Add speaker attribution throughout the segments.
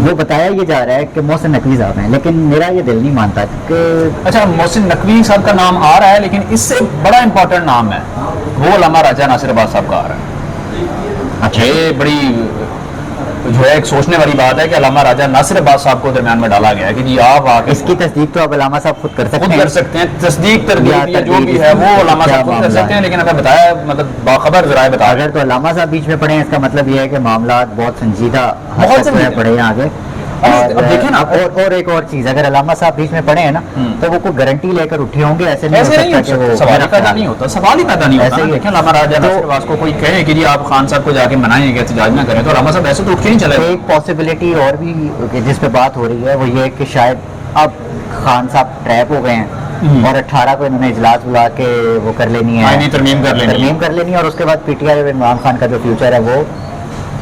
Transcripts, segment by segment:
Speaker 1: وہ بتایا یہ جا رہا ہے کہ محسن نقوی صاحب ہیں، لیکن میرا یہ دل نہیں مانتا کہ
Speaker 2: اچھا محسن نقوی صاحب کا نام آ رہا ہے، لیکن اس سے بڑا امپورٹنٹ نام ہے وہ علامہ راجہ ناصر عباس صاحب کا آ رہا ہے. اچھا یہ بڑی جو ہے ایک سوچنے والی بات ہے کہ علامہ راجہ ناصر عباس صاحب کو درمیان میں ڈالا گیا ہے کہ جی آپ آ کے
Speaker 1: اس کی تصدیق تو اب علامہ صاحب خود کر سکتے
Speaker 2: خود
Speaker 1: ہیں.
Speaker 2: کر سکتے ہیں، تصدیق تردید
Speaker 1: یا
Speaker 2: یا جو بھی ہے وہ علامہ
Speaker 1: کیا
Speaker 2: صاحب خود کر
Speaker 1: معاملہ
Speaker 2: سکتے ہیں،
Speaker 1: ہے.
Speaker 2: لیکن ہمیں بتایا مطلب باخبر ذرائع بتا رہے
Speaker 1: اگر تو علامہ صاحب بیچ میں پڑے ہیں، اس کا مطلب یہ ہے کہ معاملات بہت سنجیدہ حد
Speaker 2: بہت
Speaker 1: تک جو ہے
Speaker 2: سنجیدہ.
Speaker 1: پڑے ہیں آگے.
Speaker 2: اب دیکھیں نا
Speaker 1: اور ایک اور چیز، اگر علامہ صاحب بیچ میں پڑے ہیں نا تو وہ کوئی گارنٹی لے کر اٹھے ہوں گے، ایسے نہیں ہو سکتا کہ وہ
Speaker 2: سوال ہی پیدا نہیں ہوتا، سوال ہی پیدا نہیں ہوتا.
Speaker 1: ایسے ہی ہے.
Speaker 2: دیکھیں علامہ راجہ ناصر عباس کو کوئی کہے کہ جی آپ خان صاحب کو جا کے منائیں کہ احتجاج نہ کریں، تو علامہ صاحب ایسے تو اٹھ کے نہیں چلے.
Speaker 1: ایک پاسبلٹی اور بھی جس پہ بات ہو رہی ہے وہ یہ کہ شاید اب خان صاحب ٹریپ ہو گئے ہیں اور 18 کو انہوں نے اجلاس بلا کے وہ کر لینی ہے،
Speaker 2: آئینی ترمیم کر لینی ہے
Speaker 1: اور اس کے بعد پی ٹی آئی اور عمران خان کا جو فیوچر ہے وہ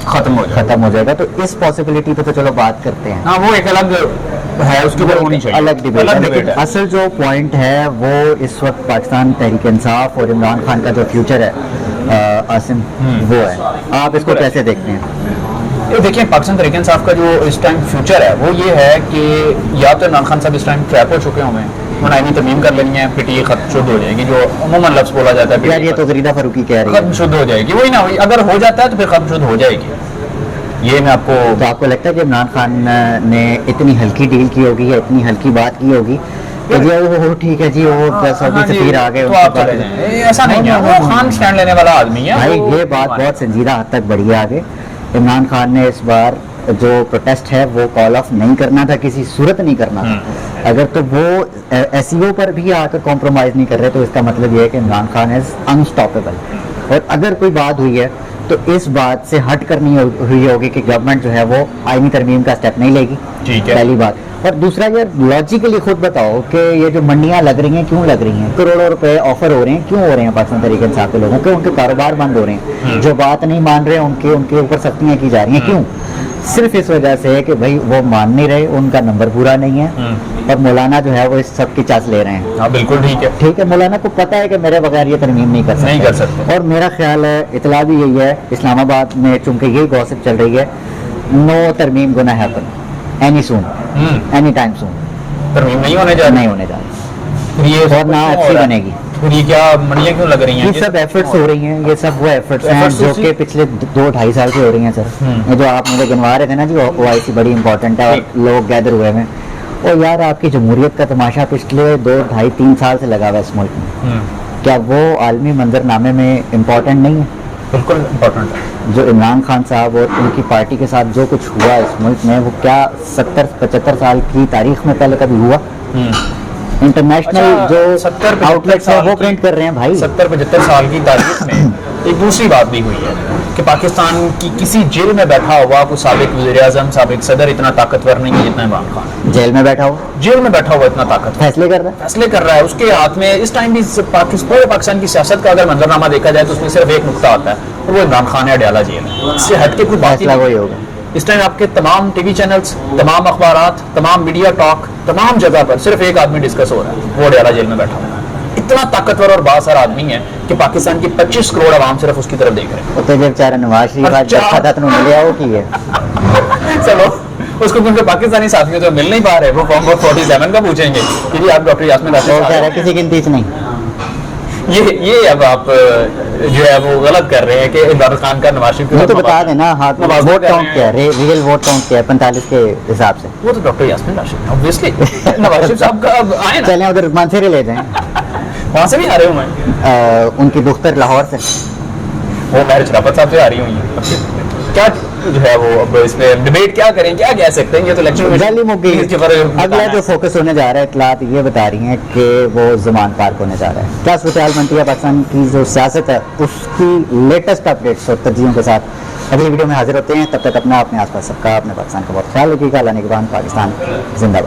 Speaker 2: ختم ہو
Speaker 1: جائے گا. تو اس پاسبلٹی پہ تو چلو بات کرتے ہیں،
Speaker 2: ہاں وہ ایک الگ ہے، اس کے اوپر ہونی چاہیے،
Speaker 1: الگ ڈیبیٹ ہے. لیکن
Speaker 2: ہے.
Speaker 1: اصل جو پوائنٹ ہے وہ اس وقت پاکستان تحریک انصاف اور عمران خان کا جو فیوچر ہے عاصم، وہ ہے. آپ اس کو کیسے دیکھتے ہیں؟
Speaker 2: یہ دیکھیں پاکستان تحریک انصاف کا جو اس ٹائم فیوچر ہے وہ یہ ہے کہ یا تو عمران خان صاحب اس ٹائم ٹریپ ہو چکے ہوں گے، آئینی ترمیم کر لینی ہے، پی ٹی ختم شد ہو جائے گی، جو عموماً لفظ بولا جاتا ہے
Speaker 1: یار یہ تو غریدہ فاروقی کہہ رہی
Speaker 2: ختم
Speaker 1: ہے.
Speaker 2: شد ہو جائے گی، وہی نا وہی اگر ہو جاتا ہے تو پھر ختم شد ہو جائے گی. یہ میں آپ کو
Speaker 1: تو آپ کو لگتا ہے کہ عمران خان نے اتنی ہلکی ڈیل کی ہوگی یا اتنی ہلکی بات کی ہوگی کہ جی وہ ٹھیک ہے جی وہ سعودی سفیر آ گئے،
Speaker 2: تو آپ چلے جائیں، ایسا نہیں ہے، وہ خان سٹینڈ لینے والا آدمی ہے
Speaker 1: بھائی. یہ بات بہت سنجیدہ حد تک بڑھی ہے آگے. عمران خان نے اس بار جو پروٹیسٹ ہے وہ کال آف نہیں کرنا تھا، کسی صورت نہیں کرنا تھا. اگر تو وہ ایس ای او پر بھی آ کر کمپرومائز نہیں کر رہے تو اس کا مطلب یہ ہے کہ عمران خان از انسٹاپیبل. اور اگر کوئی بات ہوئی ہے تو اس بات سے ہٹ کرنی ہوئی ہوگی کہ گورنمنٹ جو ہے وہ آئینی ترمیم کا اسٹیپ نہیں لے گی،
Speaker 2: ٹھیک ہے
Speaker 1: پہلی بات. اور دوسرا یار لاجیکلی خود بتاؤ کہ یہ جو منڈیاں لگ رہی ہیں کیوں لگ رہی ہیں، کروڑوں روپے آفر ہو رہے ہیں کیوں ہو رہے ہیں پاکستان تحریک انصاف کے لوگوں کے؟ ان کے کاروبار بند ہو رہے ہیں، جو بات نہیں مان رہے ان کے اوپر سختیاں کی جا رہی ہیں. کیوں؟ صرف اس وجہ سے کہ بھائی وہ مان نہیں رہے، ان کا نمبر پورا نہیں ہے، اور مولانا جو ہے وہ اس سب کی چاس لے رہے ہیں.
Speaker 2: ہاں بالکل ٹھیک ہے.
Speaker 1: مولانا کو پتہ ہے کہ میرے بغیر یہ ترمیم نہیں کر سکتے. اور میرا خیال ہے اطلاع بھی یہی ہے، اسلام آباد میں چونکہ یہی گوسپ چل رہی ہے، نو ترمیم گونا ہیپن اینی سون، اینی ٹائم سون.
Speaker 2: ترمیم نہیں ہونے جا رہی،
Speaker 1: اور نہ ایف سی بنے گی.
Speaker 2: یہ کیا منڈیاں کیوں لگ رہی ہیں؟
Speaker 1: یہ سب ایفرٹس ہو رہی ہیں، یہ سب وہ ایفرٹس ہیں جو کہ پچھلے 2-2.5 سال سے ہو رہی ہیں سر. یہ جو آپ مجھے گنوا رہے تھے نا جی او آئی سی بڑی امپورٹنٹ ہے اور لوگ گیدر ہوئے ہیں، اور یار آپ کی جمہوریت کا تماشا پچھلے 2-2.5-3 سال سے لگا ہوا ہے اس ملک میں. کیا وہ عالمی منظرنامے میں امپورٹنٹ نہیں ہے؟
Speaker 2: بالکل امپورٹنٹ ہے.
Speaker 1: جو عمران خان صاحب اور ان کی پارٹی کے ساتھ جو کچھ ہوا اس ملک میں، وہ کیا 70-75 سال کی تاریخ میں پہلے کبھی ہوا؟ انٹرنیشنل جو آؤٹ لیٹس ہیں وہ پرنٹ کر رہے ہیں بھائی.
Speaker 2: 70-75 سال کی تاریخ میں ایک دوسری بات بھی ہوئی ہے کہ پاکستان کی کسی جیل میں بیٹھا ہوا کوئی سابق وزیر اعظم، سابق صدر اتنا طاقتور نہیں ہے جتنا عمران خان.
Speaker 1: جیل میں بیٹھا ہو،
Speaker 2: جیل میں بیٹھا ہوا اتنا طاقتور،
Speaker 1: فیصلے کر رہا ہے
Speaker 2: اس کے ہاتھ میں. اس ٹائم بھی پورے پاکستان کی سیاست کا اگر منظرنامہ دیکھا جائے تو اس میں صرف ایک نقطہ آتا ہے اور وہ عمران خان ہے، اڈیالہ جیل ہے. اس سے ہٹ کے کوئی بات
Speaker 1: فیصلہ وہی ہوگا.
Speaker 2: اس ٹائم آپ کے تمام ٹی وی چینلز، تمام اخبارات، تمام میڈیا ٹاک، تمام جگہ پر صرف ایک آدمی ڈسکس ہو رہا ہے، وہ اڈیالہ جیل میں بیٹھا ہوا ہے. اتنا طاقتور اور بااثر آدمی ہے کہ پاکستان کی 25 کروڑ عوام صرف اس کی طرف دیکھ رہے ہیں.
Speaker 1: تو جب بیچارہ نواز شریف آج دیکھا تھا تو ملے وہ کی ہے.
Speaker 2: چلو اس کو کیونکہ پاکستانی ساتھیوں تو مل نہیں پا رہے، وہ فارم 47 کا پوچھیں گے کہ جی آپ ڈاکٹر یاسمین راشد
Speaker 1: کسی گنتی سے نہیں.
Speaker 2: یہ اب آپ جو ہے وہ غلط کر رہے ہیں کہ عمران خان کا نواز شریف
Speaker 1: وہ تو بتا دینا ہاتھ ووٹ کاؤنٹ کیا ہے، ریئل ووٹ کاؤنٹ کیا ہے 45 کے حساب سے.
Speaker 2: وہ تو ڈاکٹر یاسمین راشد obviously نواز شریف صاحب کا اب آئے نا،
Speaker 1: چلیں ادھر مانسیرے لے جائیں،
Speaker 2: وہاں سے بھی آ رہے ہوں میں،
Speaker 1: ان کی دختر لاہور سے،
Speaker 2: وہ مہر شرافت صاحب سے آ رہی ہوئی ہیں. کیا جو ہے وہ اب اس میں ڈیبیٹ کیا کریں، کیا کہہ سکتے ہیں؟ یہ تو الیکشن
Speaker 1: اگلا جو فوکس ہونے جا رہا ہے، اطلاعات یہ بتا رہی ہیں کہ وہ زمان پارک ہونے جا رہا ہے. کیا صورتحال بنتی ہے پاکستان کی جو سیاست ہے اس کی لیٹسٹ اپڈیٹس اور ترجیحوں کے ساتھ اگلی ویڈیو میں حاضر ہوتے ہیں. تب تک اپنا اپنے آس پاس سب کا، اپنے پاکستان کا بہت خیال رکھیے گا. اللہ نگہبان. پاکستان زندہ باد.